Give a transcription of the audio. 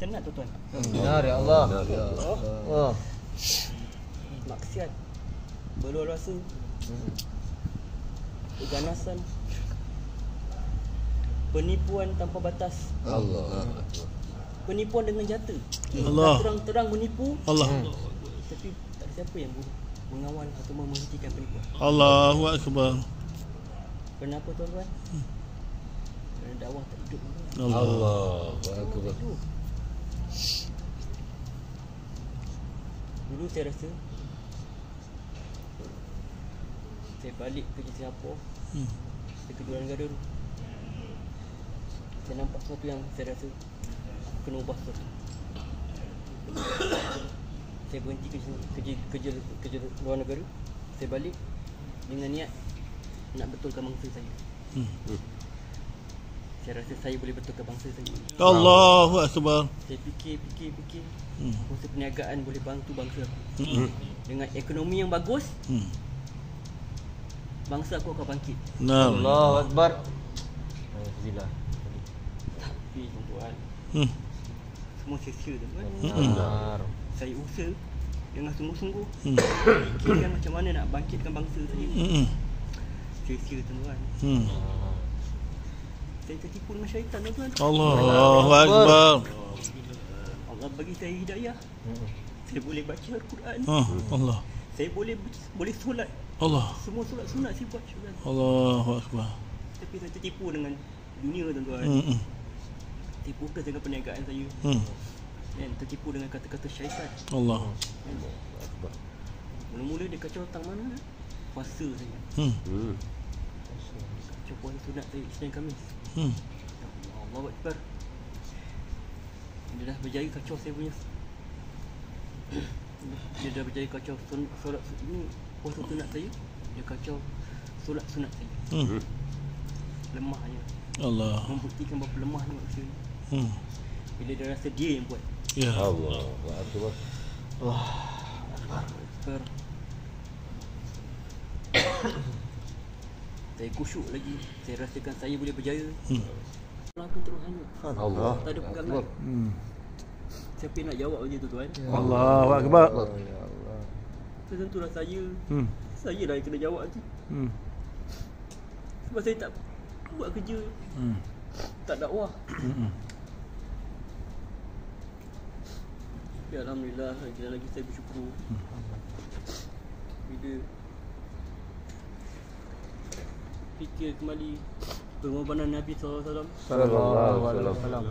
Tenat tuan-tuan. Benar ya Allah. Ya Allah. Maksiat, berluar rasa, keganasan, penipuan tanpa batas, Allah. penipuan dengan nyata. Allah. Terang-terang menipu, Allah. tapi tak ada siapa yang mengawal atau menghentikan penipuan. Allahu Akbar. Kenapa tuan-tuan? Kerana dakwah tak hidup. Allahu Akbar. Dulu saya rasa saya balik kerja Singapura, saya kerja luar negara dulu. Saya nampak sesuatu yang saya rasa aku kena ubah sesuatu. Saya berhenti kerja luar negara. Saya balik dengan niat nak betulkan bangsa saya. Saya rasa saya boleh betulkan bangsa saya. Allahu Akbar. Saya fikir usaha perniagaan boleh bantu bangsa aku. Dengan ekonomi yang bagus, bangsa aku akan bangkit. Naam. Allahu Akbar. Alhamdulillah. Tapi tuan-tuan, semua sia-sia tuan-tuan. Benar. Saya usaha dengan sungguh-sungguh, fikirkan macam mana nak bangkitkan bangsa saya. Sia-sia tuan-tuan. Saya tertipu dengan syaitan tuan-tuan. Allahu Akbar. Allah bagi saya hidayah. Saya boleh baca Al-Quran. Allah. Saya boleh solat. Allah. Semua solat sunat saya buat tuan. Allahu Akbar. Tapi saya tertipu dengan dunia tuan-tuan. Tertipu dengan perniagaan saya. Dan tertipu dengan kata-kata syaitan. Allah. Mula-mula dia kacau tang mana? Puasa saya. Kacau puasa sunat saya Isnin Khamis. Allahu Akbar. Dia dah berjaya kacau saya punya. Dia dah berjaya kacau solat ini puasa sunat saya. Dia kacau solat sunat saya. Lemahnya. Allah. Membuktikan berapa lemahnya manusia ni. Bila dia rasa dia yang buat. Ya. Allahu Akbar. Akbar. Saya kusyuk lagi. Saya rasakan saya boleh berjaya. Aku terus hanyut. Allah. Tak ada pegangan. Siapa yang nak jawab je tu tuan? Allahu Akbar. Ya Allah. Tentulah saya lah yang kena jawab tu. Sebab saya tak buat kerja. Tak dakwah. Ya Alhamdulillah, lagi saya bersyukur. Bila fikir kembali pengorbanan Nabi SAW. Sallallahu alaihi wasallam.